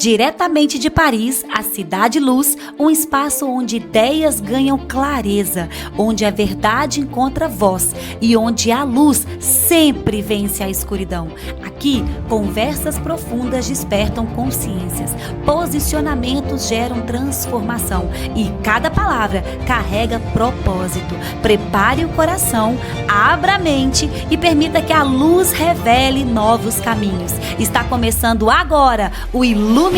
Diretamente de Paris, a Cidade Luz, um espaço onde ideias ganham clareza, onde a verdade encontra voz e onde a luz sempre vence a escuridão. Aqui, conversas profundas despertam consciências, posicionamentos geram transformação e cada palavra carrega propósito. Prepare o coração, abra a mente e permita que a luz revele novos caminhos. Está começando agora o IluminaCast,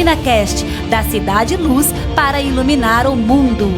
da Cidade Luz para iluminar o mundo.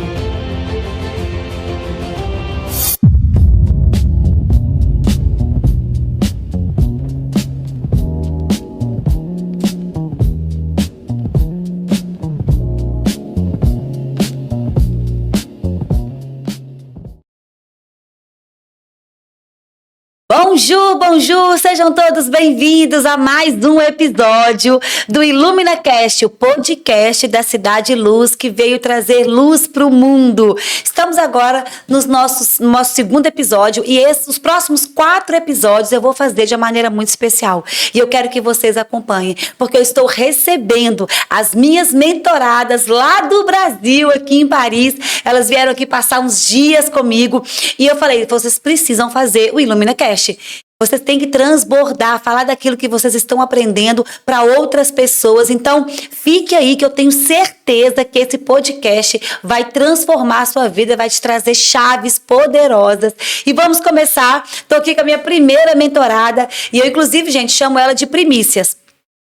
Bonjour, bonjour! Sejam todos bem-vindos a mais um episódio do IluminaCast, o podcast da Cidade Luz que veio trazer luz para o mundo. Estamos agora no nosso segundo episódio e os próximos 4 episódios eu vou fazer de uma maneira muito especial. E eu quero que vocês acompanhem, porque eu estou recebendo as minhas mentoradas lá do Brasil, aqui em Paris. Elas vieram aqui passar uns dias comigo e eu falei, vocês precisam fazer o IluminaCast. Vocês têm que transbordar, falar daquilo que vocês estão aprendendo para outras pessoas. Então, fique aí que eu tenho certeza que esse podcast vai transformar a sua vida, vai te trazer chaves poderosas. E vamos começar. Estou aqui com a minha primeira mentorada e eu, inclusive, gente, chamo ela de Primícias.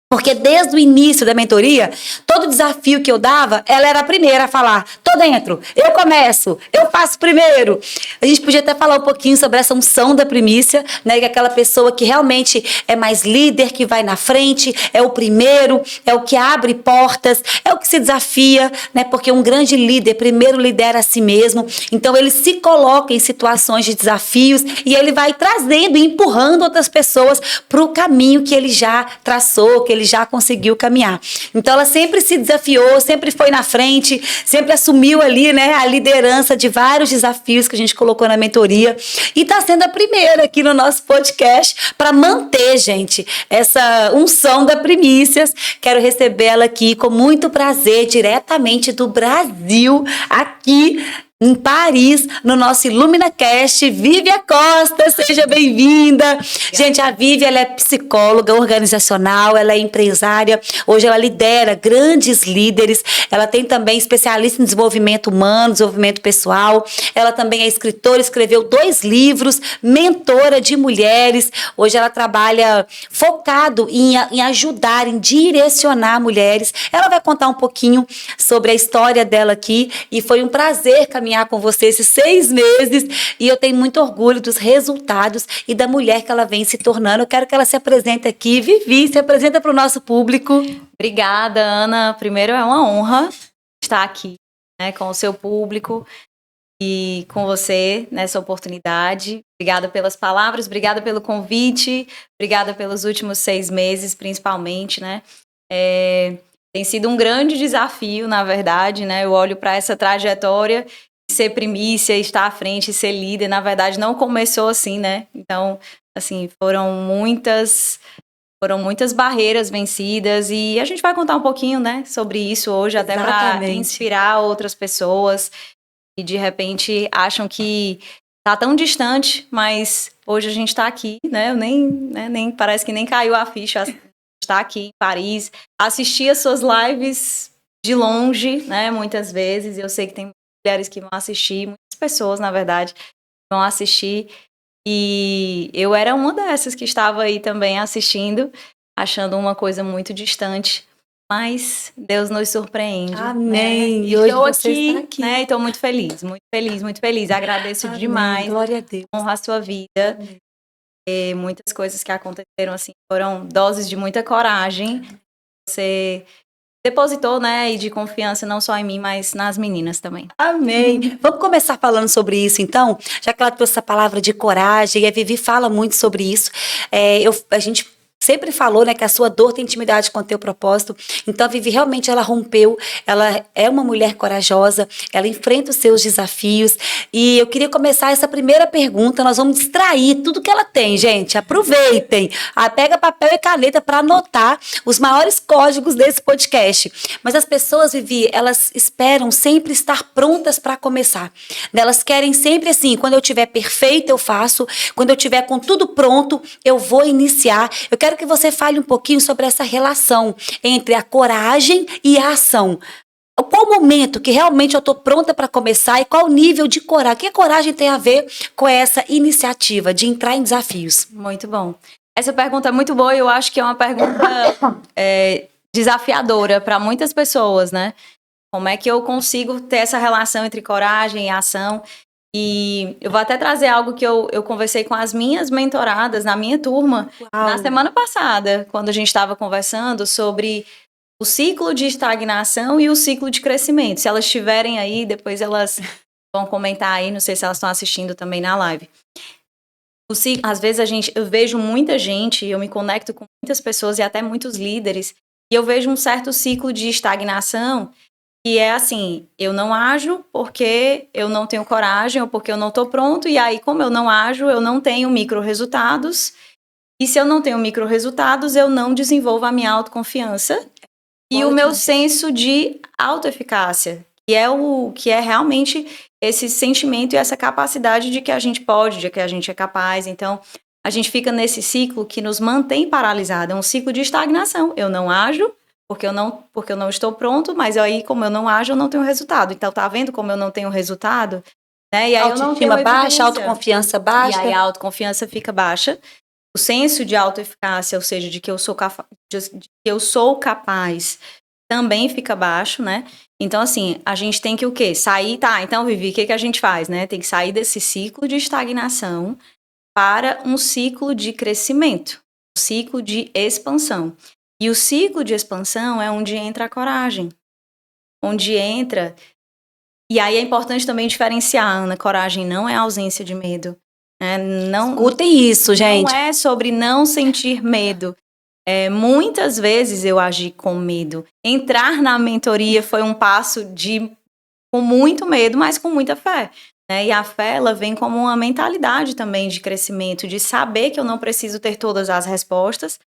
Porque desde o início da mentoria, todo desafio que eu dava, ela era a primeira a falar, tô dentro, eu começo, eu faço primeiro. A gente podia até falar um pouquinho sobre essa unção da primícia, né? Que é aquela pessoa que realmente é mais líder, que vai na frente, é o primeiro, é o que abre portas, é o que se desafia, né? Porque um grande líder primeiro lidera a si mesmo, então ele se coloca em situações de desafios e ele vai trazendo e empurrando outras pessoas para o caminho que ele já traçou, que ele já conseguiu caminhar. Então ela sempre se desafiou, sempre foi na frente, sempre assumiu ali, né, a liderança de vários desafios que a gente colocou na mentoria e está sendo a primeira aqui no nosso podcast para manter, gente, essa unção da Primícias. Quero recebê-la aqui com muito prazer, diretamente do Brasil, aqui em Paris, no nosso IluminaCast. Vívia Costa, seja bem-vinda. Gente, a Vívia, ela é psicóloga organizacional, ela é empresária, hoje ela lidera grandes líderes, ela tem também especialista em desenvolvimento humano, desenvolvimento pessoal, ela também é escritora, escreveu 2 livros, mentora de mulheres, hoje ela trabalha focado em ajudar, em direcionar mulheres. Ela vai contar um pouquinho sobre a história dela aqui e foi um prazer caminhar com você esses 6 meses e eu tenho muito orgulho dos resultados e da mulher que ela vem se tornando. Eu quero que ela se apresente aqui. Vivi, se apresenta para o nosso público. Obrigada, Ana. Primeiro, é uma honra estar aqui, né, com o seu público e com você nessa oportunidade. Obrigada pelas palavras, obrigada pelo convite, obrigada pelos últimos 6 meses, principalmente, né? Tem sido um grande desafio, na verdade, né? Eu olho para essa trajetória, ser primícia, estar à frente, ser líder, na verdade, não começou assim, né? Então, assim, foram muitas barreiras vencidas e a gente vai contar um pouquinho, né, sobre isso hoje, até para inspirar outras pessoas que, de repente, acham que tá tão distante, mas hoje a gente tá aqui, né? Eu nem parece que nem caiu a ficha. Estar aqui em Paris, assistir as suas lives de longe, né, muitas vezes, eu sei que tem mulheres que vão assistir, muitas pessoas, na verdade, vão assistir, e eu era uma dessas que estava aí também assistindo, achando uma coisa muito distante, mas Deus nos surpreende. Amém! Né? E hoje estou você aqui, está aqui. Né, e estou muito feliz, muito feliz, muito feliz, agradeço Amém. demais, Glória a Deus. honra a sua vida. Amém. Muitas coisas que aconteceram, assim, foram doses de muita coragem. Você depositou, né, e de confiança não só em mim, mas nas meninas também. Amém. Vamos começar falando sobre isso, então? Já que ela trouxe essa palavra de coragem, e a Vivi fala muito sobre isso. A gente sempre falou, né, que a sua dor tem intimidade com o teu propósito. Então a Vivi realmente ela rompeu, ela é uma mulher corajosa, ela enfrenta os seus desafios. E eu queria começar essa primeira pergunta, nós vamos extrair tudo que ela tem, gente. Aproveitem. Pega papel e caneta para anotar os maiores códigos desse podcast. Mas as pessoas, Vivi, elas esperam sempre estar prontas para começar. Elas querem sempre assim, quando eu tiver perfeita eu faço, quando eu tiver com tudo pronto, eu vou iniciar. Eu quero que você fale um pouquinho sobre essa relação entre a coragem e a ação. Qual o momento que realmente eu estou pronta para começar e qual o nível de coragem? O que a coragem tem a ver com essa iniciativa de entrar em desafios? Muito bom. Essa pergunta é muito boa e eu acho que é uma pergunta desafiadora para muitas pessoas, né? Como é que eu consigo ter essa relação entre coragem e ação? E eu vou até trazer algo que eu conversei com as minhas mentoradas na minha turma na semana passada, quando a gente estava conversando sobre o ciclo de estagnação e o ciclo de crescimento. Se elas estiverem aí, depois elas vão comentar aí, não sei se elas estão assistindo também na live. Às vezes eu vejo muita gente, eu me conecto com muitas pessoas e até muitos líderes, e eu vejo um certo ciclo de estagnação, que é assim, eu não ajo porque eu não tenho coragem ou porque eu não estou pronto, e aí como eu não ajo, eu não tenho micro-resultados, e se eu não tenho micro-resultados, eu não desenvolvo a minha autoconfiança e o meu senso de autoeficácia, que é realmente esse sentimento e essa capacidade de que a gente pode, de que a gente é capaz. Então, a gente fica nesse ciclo que nos mantém paralisado, é um ciclo de estagnação. Eu não ajo porque eu não estou pronto, mas aí, como eu não ajo, eu não tenho resultado. Então, tá vendo como eu não tenho resultado? Né? E aí autoestima baixa, autoconfiança baixa. E aí a autoconfiança fica baixa. O senso de autoeficácia, ou seja, de que eu sou capaz, também fica baixo, né? Então, assim, a gente tem que o quê? Sair, tá, então, Vivi, o que a gente faz, né? Tem que sair desse ciclo de estagnação para um ciclo de crescimento, um ciclo de expansão. E o ciclo de expansão é onde entra a coragem, onde entra... E aí é importante também diferenciar, Ana, coragem não é ausência de medo. Não, escutem isso, gente. Não é sobre não sentir medo. Muitas vezes eu agi com medo. Entrar na mentoria foi um passo com muito medo, mas com muita fé. Né? E a fé, ela vem como uma mentalidade também de crescimento, de saber que eu não preciso ter todas as respostas,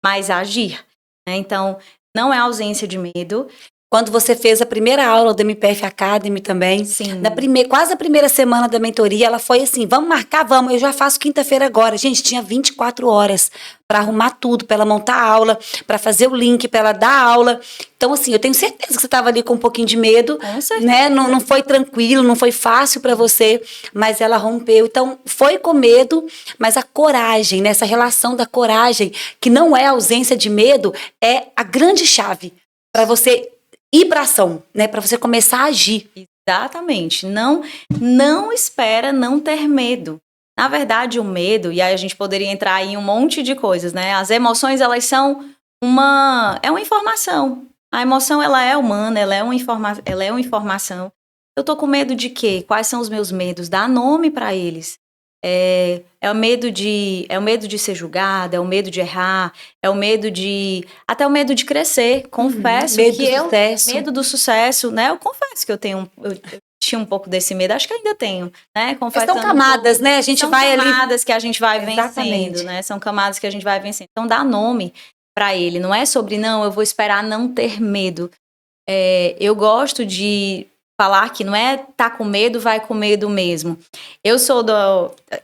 mas agir. Né? Então, não é ausência de medo. Quando você fez a primeira aula do MPF Academy também, Sim. Quase a primeira semana da mentoria, ela foi assim, vamos marcar, vamos, eu já faço quinta-feira agora. Gente, tinha 24 horas para arrumar tudo, para ela montar a aula, para fazer o link, para ela dar a aula. Então, assim, eu tenho certeza que você estava ali com um pouquinho de medo, né? Não foi tranquilo, não foi fácil para você, mas ela rompeu. Então, foi com medo, mas a coragem, né? Essa relação da coragem, que não é ausência de medo, é a grande chave para você ir para ação, né? Para você começar a agir. Exatamente. Não espera não ter medo. Na verdade, o medo, e aí a gente poderia entrar em um monte de coisas, né? As emoções, elas são uma informação. A emoção, ela é humana, ela é uma informação. Eu tô com medo de quê? Quais são os meus medos? Dá nome para eles. É o medo de ser julgada, é o medo de errar, até o medo de crescer. Confesso medo do sucesso, né? Eu confesso que eu tinha um pouco desse medo, acho que ainda tenho, né? São camadas, né? São camadas que a gente vai vencendo, né? São camadas que a gente vai vencendo. Então dá nome para ele. Não é sobre eu vou esperar não ter medo. Eu gosto de falar que não é tá com medo, vai com medo mesmo. Eu sou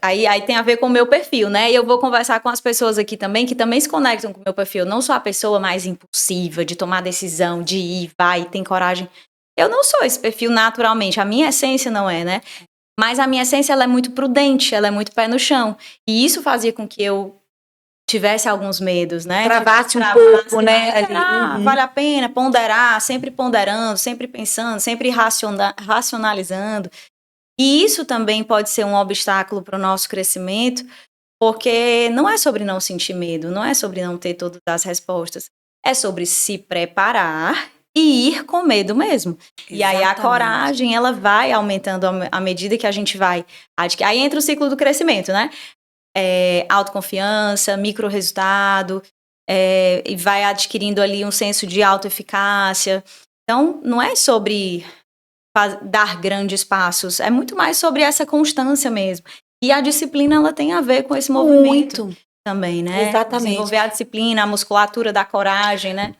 aí tem a ver com o meu perfil, né? E eu vou conversar com as pessoas aqui também, que também se conectam com o meu perfil. Eu não sou a pessoa mais impulsiva, de tomar decisão, de ir, vai, tem coragem. Eu não sou esse perfil naturalmente. A minha essência não é, né? Mas a minha essência, ela é muito prudente, ela é muito pé no chão. E isso fazia com que eu tivesse alguns medos, né? Travasse um pouco, né? Vale a pena ponderar, sempre ponderando, sempre pensando, sempre racionalizando. E isso também pode ser um obstáculo para o nosso crescimento, porque não é sobre não sentir medo, não é sobre não ter todas as respostas. É sobre se preparar e ir com medo mesmo. Exatamente. E aí a coragem, ela vai aumentando à medida que a gente vai. Aí entra o ciclo do crescimento, né? Autoconfiança, micro-resultado. e vai adquirindo ali um senso de autoeficácia. Então, não é sobre dar grandes passos, é muito mais sobre essa constância mesmo. E a disciplina, ela tem a ver com esse movimento também, né? Exatamente. Desenvolver a disciplina, a musculatura da coragem, né?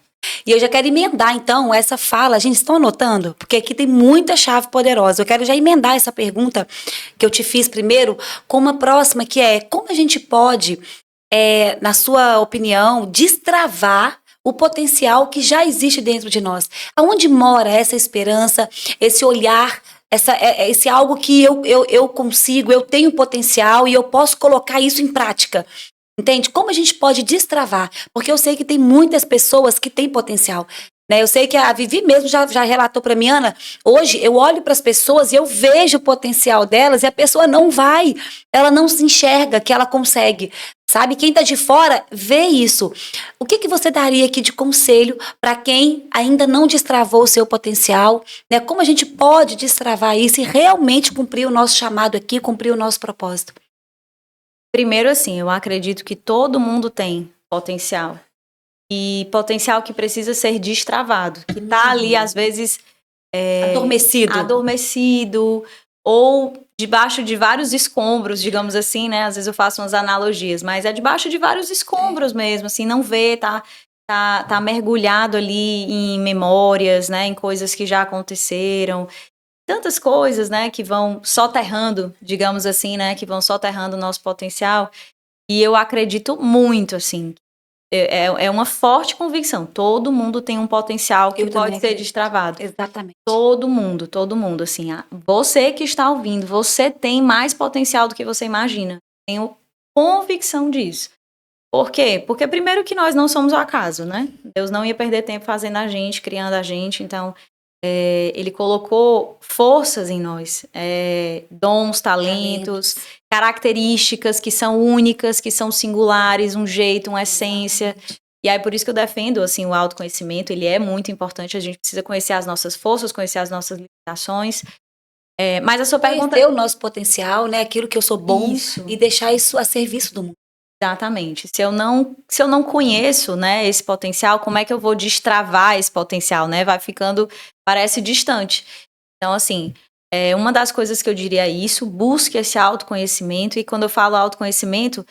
E eu já quero emendar, então, essa fala. Gente, estão anotando? Porque aqui tem muita chave poderosa. Eu quero já emendar essa pergunta que eu te fiz primeiro com uma próxima, que é: como a gente pode, na sua opinião, destravar o potencial que já existe dentro de nós? Aonde mora essa esperança, esse olhar, esse algo que eu consigo, eu tenho potencial e eu posso colocar isso em prática? Entende? Como a gente pode destravar? Porque eu sei que tem muitas pessoas que têm potencial. Né? Eu sei que a Vivi mesmo já relatou para mim, Ana, hoje eu olho para as pessoas e eu vejo o potencial delas e a pessoa não vai, ela não se enxerga que ela consegue. Sabe? Quem está de fora vê isso. O que você daria aqui de conselho para quem ainda não destravou o seu potencial? Né? Como a gente pode destravar isso e realmente cumprir o nosso chamado aqui, cumprir o nosso propósito? Primeiro, assim, eu acredito que todo mundo tem potencial. E potencial que precisa ser destravado. Que tá ali, às vezes... Adormecido. Ou debaixo de vários escombros, digamos assim, né? Às vezes eu faço umas analogias. Mas é debaixo de vários escombros mesmo, assim. Não vê, tá mergulhado ali em memórias, né? Em coisas que já aconteceram. Tantas coisas, né, que vão soterrando, digamos assim, né, que vão soterrando o nosso potencial. E eu acredito muito, assim, é uma forte convicção. Todo mundo tem um potencial que pode ser destravado. Exatamente. Todo mundo, assim. Você que está ouvindo, você tem mais potencial do que você imagina. Tenho convicção disso. Por quê? Porque primeiro que nós não somos o acaso, né? Deus não ia perder tempo fazendo a gente, criando a gente, então... ele colocou forças em nós, dons, talentos, características que são únicas, que são singulares, um jeito, uma essência. E aí por isso que eu defendo assim, o autoconhecimento, ele é muito importante, a gente precisa conhecer as nossas forças, conhecer as nossas limitações. Mas a sua pergunta... Conhecer o nosso potencial, né? Aquilo que eu sou bom e deixar isso a serviço do mundo. Exatamente. Se eu não conheço, né, esse potencial, como é que eu vou destravar esse potencial, né? Vai ficando, parece distante. Então, assim, uma das coisas que eu diria é isso, busque esse autoconhecimento. E quando eu falo autoconhecimento,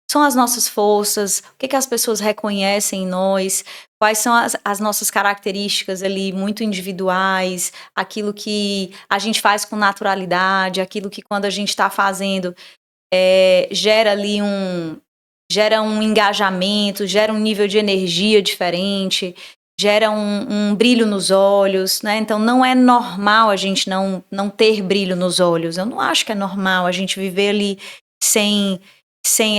são as nossas forças, o que as pessoas reconhecem em nós, quais são as nossas características ali muito individuais, aquilo que a gente faz com naturalidade, aquilo que quando a gente está fazendo gera ali gera um engajamento, gera um nível de energia diferente, gera um brilho nos olhos, né? Então não é normal a gente não ter brilho nos olhos. Eu não acho que é normal a gente viver ali sem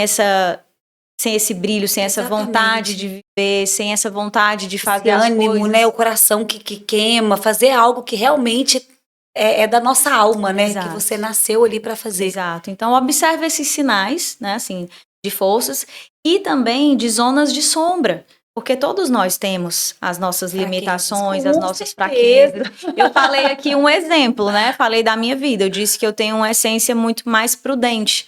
esse brilho, sem essa vontade de viver, sem essa vontade de fazer esse ânimo, coisas. Né? O coração que queima, fazer algo que realmente é da nossa alma, né? Exato. Que você nasceu ali para fazer. Exato. Então observe esses sinais, né? Assim, de forças e também de zonas de sombra, porque todos nós temos as nossas limitações, as nossas fraquezas. Eu falei aqui um exemplo, né? Falei da minha vida, eu disse que eu tenho uma essência muito mais prudente.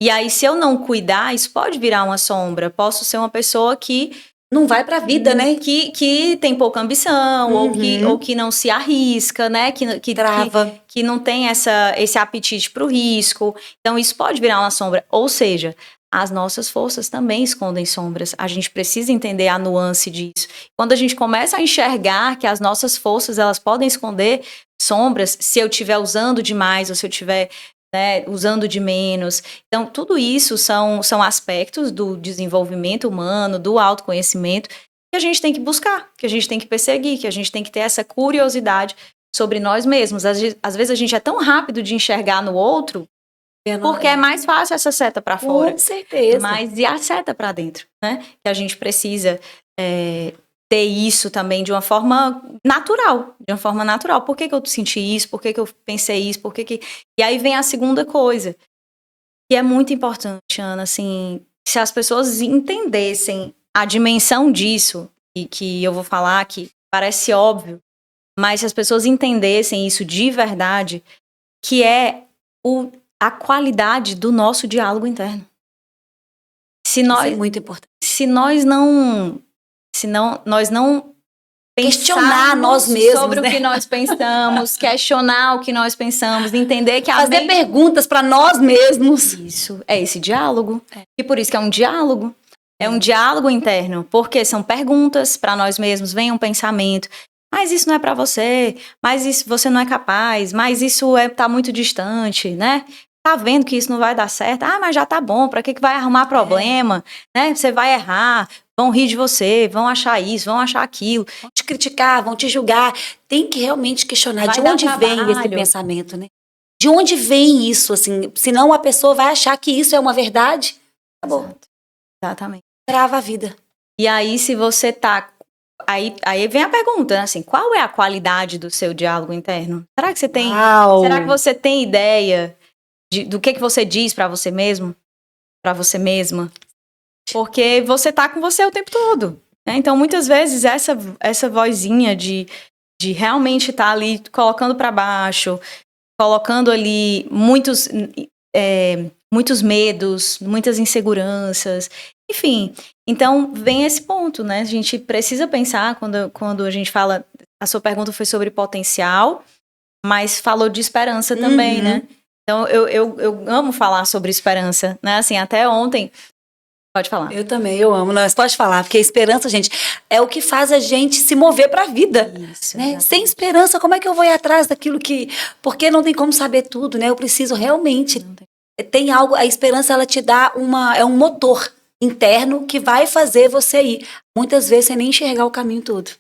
E aí, se eu não cuidar, isso pode virar uma sombra. Posso ser uma pessoa que não vai pra vida, né? Que tem pouca ambição, ou que não se arrisca, né? Que trava. Que não tem esse apetite pro risco. Então, isso pode virar uma sombra. Ou seja, as nossas forças também escondem sombras. A gente precisa entender a nuance disso. Quando a gente começa a enxergar que as nossas forças, elas podem esconder sombras, se eu estiver usando demais ou se eu estiver usando de menos. Então, tudo isso são aspectos do desenvolvimento humano, do autoconhecimento, que a gente tem que buscar, que a gente tem que perseguir, que a gente tem que ter essa curiosidade sobre nós mesmos. Às vezes a gente é tão rápido de enxergar no outro, porque é mais fácil essa seta para fora. Com certeza. Mas e a seta para dentro, né? Que a gente precisa ter isso também de uma forma natural. Por que eu senti isso? Por que eu pensei isso? E aí vem a segunda coisa, que é muito importante, Ana, assim, se as pessoas entendessem a dimensão disso, e que eu vou falar que parece óbvio, mas se as pessoas entendessem isso de verdade, que é a qualidade do nosso diálogo interno. Se Isso nós, é muito importante. se nós não Questionar pensarmos nós mesmos, sobre né? o que nós pensamos, questionar o que nós pensamos, entender que a Fazer mente... perguntas para nós mesmos. Isso, é esse diálogo. E por isso que é um diálogo. É um diálogo interno, porque são perguntas para nós mesmos, vem um pensamento. Mas isso não é para você, mas isso você não é capaz, mas isso tá muito distante, né? Tá vendo que isso não vai dar certo? Ah, mas já tá bom, para que vai arrumar problema? Né? Você vai errar, vão rir de você, vão achar isso, vão achar aquilo. Vão te criticar, vão te julgar. Tem que realmente questionar Vai de dar onde vem esse trabalho. pensamento, né? De onde vem isso, assim? Senão a pessoa vai achar que isso é uma verdade. Acabou. Exato. Exatamente. Trava a vida. E aí, se você tá... Aí vem a pergunta, né? Assim, qual é a qualidade do seu diálogo interno? Será que você tem... Uau. Será que você tem ideia do que você diz pra você mesmo? Pra você mesma? Porque você tá com você o tempo todo, né? Então, muitas vezes, essa vozinha de realmente estar ali colocando pra baixo, colocando ali muitos medos, muitas inseguranças, enfim. Então, vem esse ponto, né? A gente precisa pensar, quando a gente fala... A sua pergunta foi sobre potencial, mas falou de esperança também, né? Então, eu amo falar sobre esperança, né? Assim, até ontem... Pode falar. Eu também, eu amo. Não, pode falar, porque a esperança, gente, é o que faz a gente se mover para a vida. Isso, né? Sem esperança, como é que eu vou ir atrás daquilo que... Porque não tem como saber tudo, né? Eu preciso realmente... Tem algo... A esperança, ela te dá é um motor interno que vai fazer você ir. Muitas vezes, sem nem enxergar o caminho todo.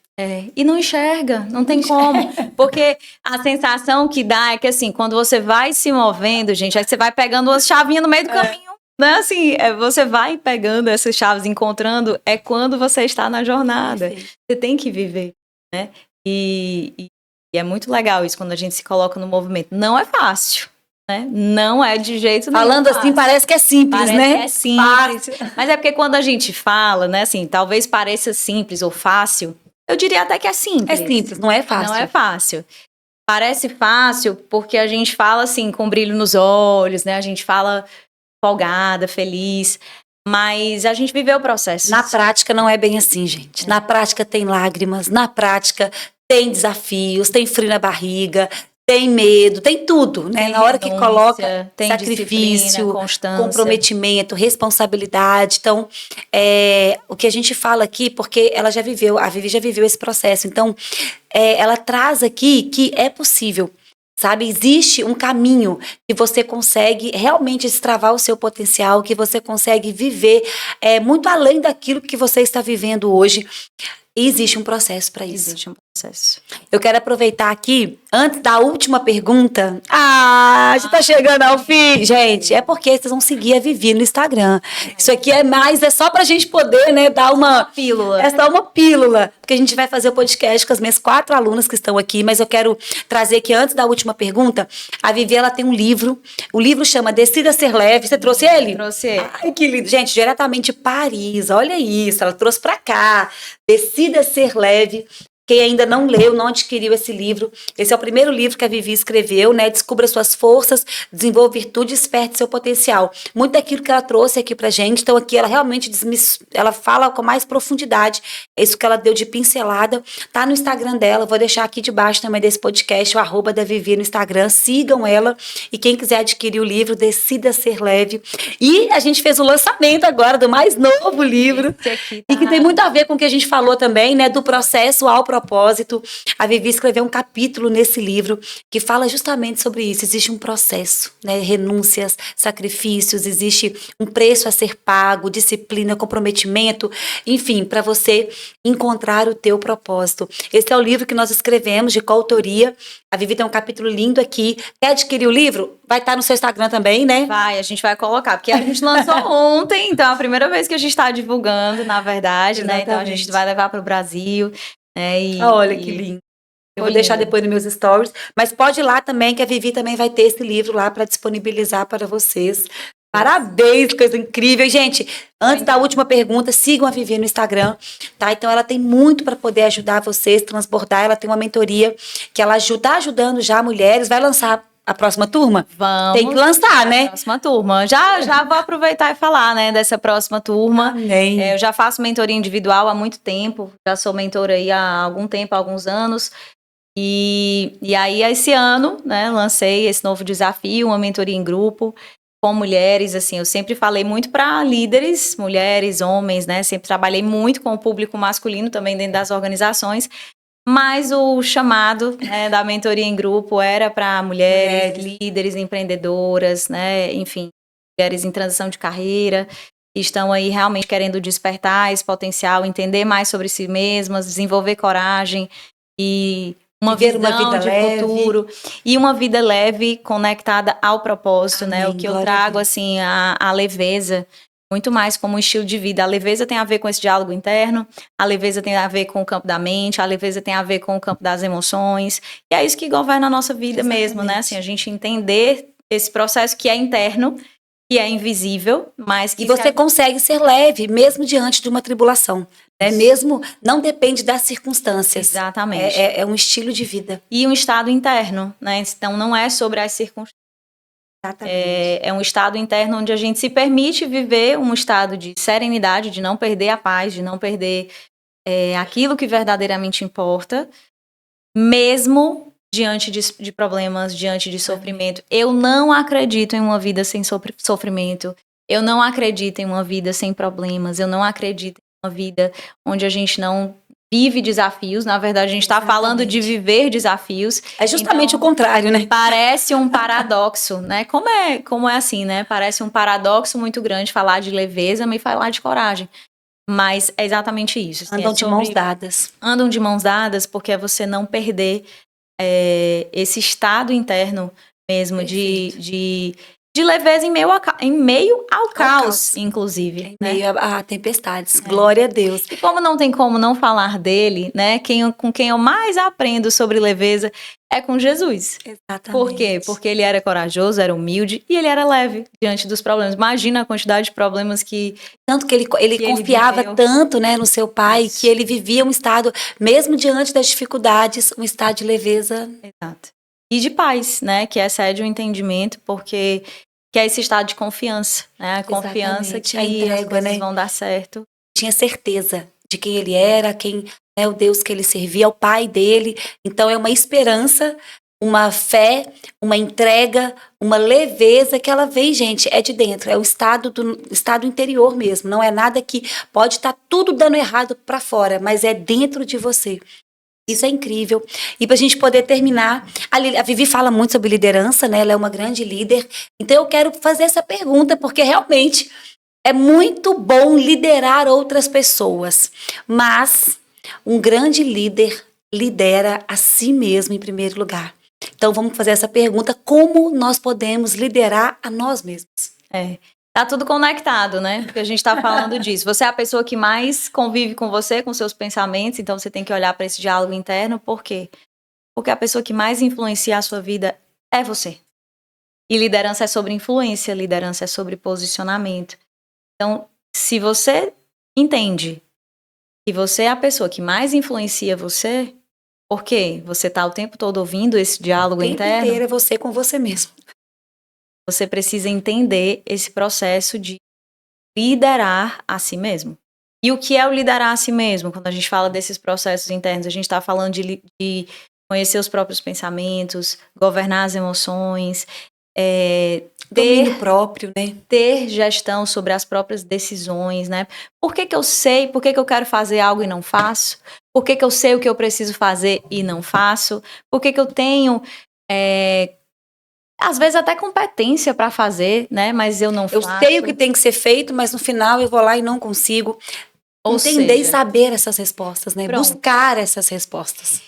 E não enxerga, não tem como. Porque a sensação que dá é que, assim, quando você vai se movendo, gente, aí você vai pegando umas chavinhas no meio do caminho. Né? Assim, você vai pegando essas chaves, encontrando, é quando você está na jornada. Você tem que viver, né? E é muito legal isso, quando a gente se coloca no movimento. Não é fácil, né? Não é de jeito nenhum. Falando assim, parece que é simples, parece né? Que é simples. Mas é porque quando a gente fala, né, assim, talvez pareça simples ou fácil, eu diria até que é simples. É simples, não é fácil. Não é fácil. Parece fácil porque a gente fala, assim, com brilho nos olhos, né? A gente fala... empolgada, feliz, mas a gente viveu o processo. Na prática não é bem assim, gente. Na prática tem lágrimas, na prática tem desafios, tem frio na barriga, tem medo, tem tudo, né? Na hora que coloca tem sacrifício, constância, comprometimento, responsabilidade. Então, o que a gente fala aqui, porque ela já viveu, a Vivi já viveu esse processo. Então, ela traz aqui que é possível. Sabe, existe um caminho que você consegue realmente destravar o seu potencial, que você consegue viver muito além daquilo que você está vivendo hoje. E existe um processo para isso. Existe um processo. Eu quero aproveitar aqui, antes da última pergunta. Já tá chegando ao fim. Gente, é porque vocês vão seguir a Vivi no Instagram. Isso aqui é só pra gente poder, né, dar uma pílula. É só uma pílula. Porque a gente vai fazer o podcast com as minhas 4 alunas que estão aqui, mas eu quero trazer que antes da última pergunta, a Vivi, ela tem um livro. O livro chama Decida Ser Leve. Você trouxe ele? Trouxe ele. Ai, que lindo. Gente, diretamente de Paris. Olha isso, ela trouxe pra cá. Decida Ser Leve. Quem ainda não leu, não adquiriu esse livro, esse é o primeiro livro que a Vivi escreveu, né? Descubra suas forças, desenvolva virtude e desperte seu potencial. Muito daquilo que ela trouxe aqui pra gente, então aqui ela realmente ela fala com mais profundidade, isso que ela deu de pincelada, tá no Instagram dela, vou deixar aqui debaixo também desse podcast, o @da Vivi no Instagram, sigam ela, e quem quiser adquirir o livro, Decida Ser Leve. E a gente fez o lançamento agora do mais novo livro, e que tem muito a ver com o que a gente falou também, né? Do processo ao propósito. A Vivi escreveu um capítulo nesse livro que fala justamente sobre isso. Existe um processo, né? Renúncias, sacrifícios, existe um preço a ser pago, disciplina, comprometimento, enfim, para você encontrar o teu propósito. Esse é o livro que nós escrevemos de coautoria. A Vivi tem um capítulo lindo aqui. Quer adquirir o livro? Vai estar no seu Instagram também, né? Vai, a gente vai colocar, porque a gente lançou ontem, então é a primeira vez que a gente está divulgando, na verdade, né? Então a gente vai levar para o Brasil. Olha que lindo. Eu vou deixar depois nos meus stories, mas pode ir lá também, que a Vivi também vai ter esse livro lá para disponibilizar para vocês. Parabéns, coisa incrível. Gente, antes da última pergunta, sigam a Vivi no Instagram, tá? Então ela tem muito para poder ajudar vocês, transbordar. Ela tem uma mentoria que ela está ajudando já mulheres, vai lançar a próxima turma? Vamos. Tem que lançar, né? Próxima turma. Já vou aproveitar e falar, né, dessa próxima turma. Amém. Eu já faço mentoria individual há muito tempo. Já sou mentora aí há algum tempo, há alguns anos. E aí, esse ano, né, lancei esse novo desafio, uma mentoria em grupo com mulheres, assim, eu sempre falei muito para líderes, mulheres, homens, né, sempre trabalhei muito com o público masculino também dentro das organizações, mas o chamado, né, da mentoria em grupo era para mulheres, líderes, empreendedoras, né, enfim, mulheres em transição de carreira, estão aí realmente querendo despertar esse potencial, entender mais sobre si mesmas, desenvolver coragem e uma Viver visão uma vida de leve. futuro e uma vida leve conectada ao propósito, Amém. né? O que eu Glória a trago, Deus. assim, a leveza, muito mais como um estilo de vida. A leveza tem a ver com esse diálogo interno, a leveza tem a ver com o campo da mente, a leveza tem a ver com o campo das emoções. E é isso que governa a nossa vida mesmo, né? Assim, a gente entender esse processo que é interno, que é invisível, mas que E você consegue ser leve, mesmo diante de uma tribulação. Né? Mesmo, não depende das circunstâncias. Exatamente. É um estilo de vida. E um estado interno, né? Então, não é sobre as circunstâncias. Exatamente. É um estado interno onde a gente se permite viver um estado de serenidade, de não perder a paz, de não perder aquilo que verdadeiramente importa, mesmo diante de problemas, diante de sofrimento. Eu não acredito em uma vida sem sofrimento. Eu não acredito em uma vida sem problemas. Eu não acredito em uma vida onde a gente não vive desafios. Na verdade, a gente está falando de viver desafios. É justamente Então, o contrário, né? Parece um paradoxo, né? Como é assim, né? Parece um paradoxo muito grande falar de leveza, mas falar de coragem. Mas é exatamente isso. Andam de mãos dadas. Andam de mãos dadas porque é você não perder esse estado interno mesmo de leveza em meio ao caos, inclusive. Em meio a tempestades. Glória a Deus. E como não tem como não falar dele, né? Com quem eu mais aprendo sobre leveza é com Jesus. Exatamente. Por quê? Porque ele era corajoso, era humilde e ele era leve diante dos problemas. Imagina a quantidade de problemas que... Tanto que ele confiava tanto, né, no seu pai, que ele vivia um estado, mesmo diante das dificuldades, um estado de leveza. Exato. E de paz, né? Que excede o entendimento, porque que é esse estado de confiança, né? A confiança que a entrega, as coisas né? vão dar certo. Tinha certeza de quem ele era, quem é o Deus que ele servia, o pai dele. Então é uma esperança, uma fé, uma entrega, uma leveza que ela vem, gente, é de dentro, é o estado interior mesmo. Não é nada que pode estar tudo dando errado para fora, mas é dentro de você. Isso é incrível. E para a gente poder terminar, a Vivi fala muito sobre liderança, né? Ela é uma grande líder. Então eu quero fazer essa pergunta, porque realmente é muito bom liderar outras pessoas. Mas um grande líder lidera a si mesmo em primeiro lugar. Então vamos fazer essa pergunta: como nós podemos liderar a nós mesmos? Tá tudo conectado, né? Porque a gente tá falando disso. Você é a pessoa que mais convive com você, com seus pensamentos, então você tem que olhar para esse diálogo interno. Por quê? Porque a pessoa que mais influencia a sua vida é você. E liderança é sobre influência, liderança é sobre posicionamento. Então, se você entende que você é a pessoa que mais influencia você, por quê? Você tá o tempo todo ouvindo esse diálogo interno. O tempo inteiro é você com você mesmo. Você precisa entender esse processo de liderar a si mesmo. E o que é o liderar a si mesmo? Quando a gente fala desses processos internos, a gente está falando de conhecer os próprios pensamentos, governar as emoções, domínio próprio, né? Ter gestão sobre as próprias decisões, né? Por que eu sei, por que eu quero fazer algo e não faço? Por que eu sei o que eu preciso fazer e não faço? Por que eu tenho... às vezes até competência para fazer, né? Mas eu não faço. Eu sei o que tem que ser feito, mas no final eu vou lá e não consigo. Entender e saber essas respostas, né? Pronto. Buscar essas respostas.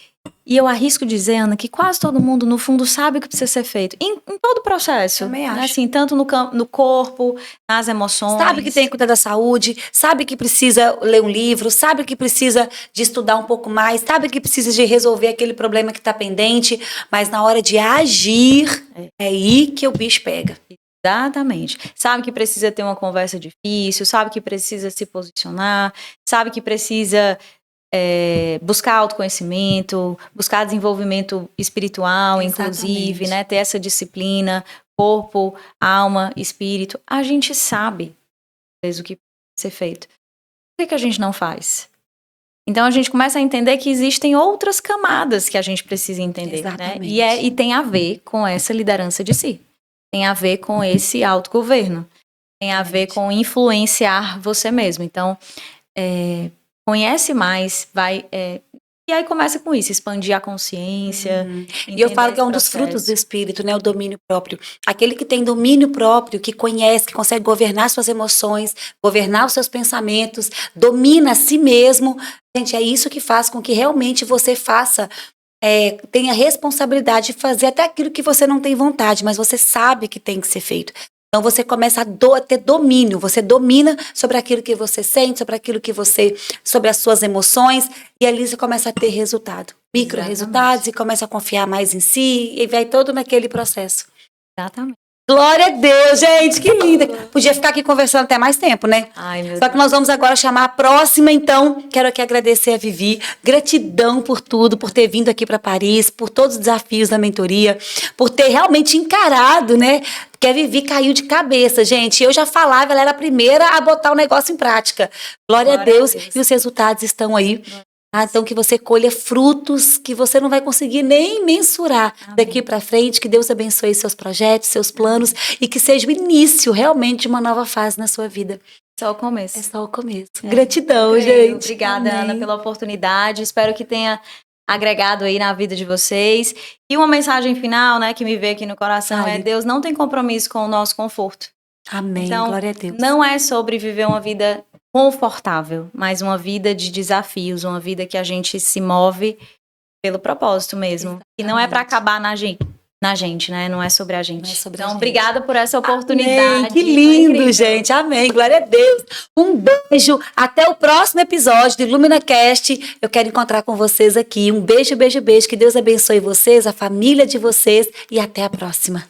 E eu arrisco dizer, Ana, que quase todo mundo, no fundo, sabe o que precisa ser feito. Em todo o processo. Também acho. Né? Assim, tanto no corpo, nas emoções. Sabe que tem que cuidar da saúde, sabe que precisa ler um livro, sabe que precisa de estudar um pouco mais, sabe que precisa de resolver aquele problema que está pendente, mas na hora de agir, é aí que o bicho pega. Exatamente. Sabe que precisa ter uma conversa difícil, sabe que precisa se posicionar, sabe que precisa buscar autoconhecimento, buscar desenvolvimento espiritual, inclusive, né? Ter essa disciplina, corpo, alma, espírito. A gente sabe o que pode ser feito. Por que a gente não faz? Então a gente começa a entender que existem outras camadas que a gente precisa entender, né? E tem a ver com essa liderança de si. Tem a ver com esse autogoverno. Tem a ver com influenciar você mesmo. Então, conhece mais, e aí começa com isso, expandir a consciência. E eu falo que é um dos frutos do espírito, né? O domínio próprio. Aquele que tem domínio próprio, que conhece, que consegue governar suas emoções, governar os seus pensamentos, domina a si mesmo. Gente, é isso que faz com que realmente você faça, tenha responsabilidade de fazer até aquilo que você não tem vontade, mas você sabe que tem que ser feito. Então você começa a ter domínio, você domina sobre aquilo que você sente, sobre as suas emoções, e ali você começa a ter resultado, micro-resultados, e começa a confiar mais em si, e vai todo naquele processo. Exatamente. Glória a Deus, gente, que linda. Podia ficar aqui conversando até mais tempo, né? Ai, meu Só que nós vamos agora chamar a próxima, então. Quero aqui agradecer a Vivi. Gratidão por tudo, por ter vindo aqui para Paris, por todos os desafios da mentoria, por ter realmente encarado, né? Porque a Vivi caiu de cabeça, gente. Eu já falava, ela era a primeira a botar o negócio em prática. Glória a Deus. E os resultados estão aí. Então, que você colha frutos que você não vai conseguir nem mensurar. Amém. Daqui para frente. Que Deus abençoe seus projetos, seus planos, e que seja o início realmente de uma nova fase na sua vida. Só o começo. É só o começo. Gratidão, gente. Obrigada, Amém. Ana, pela oportunidade. Espero que tenha agregado aí na vida de vocês. E uma mensagem final, né, que me veio aqui no coração Deus não tem compromisso com o nosso conforto. Amém. Então, glória a Deus. Não é sobre viver uma vida confortável, mas uma vida de desafios, uma vida que a gente se move pelo propósito mesmo. Exatamente. E não é para acabar na gente, né? Não é sobre a gente. Então, obrigada por essa oportunidade. Amém. Que lindo, gente. Amém. Glória a Deus. Um beijo. Até o próximo episódio do IluminaCast. Eu quero encontrar com vocês aqui. Um beijo, beijo, beijo. Que Deus abençoe vocês, a família de vocês, e até a próxima.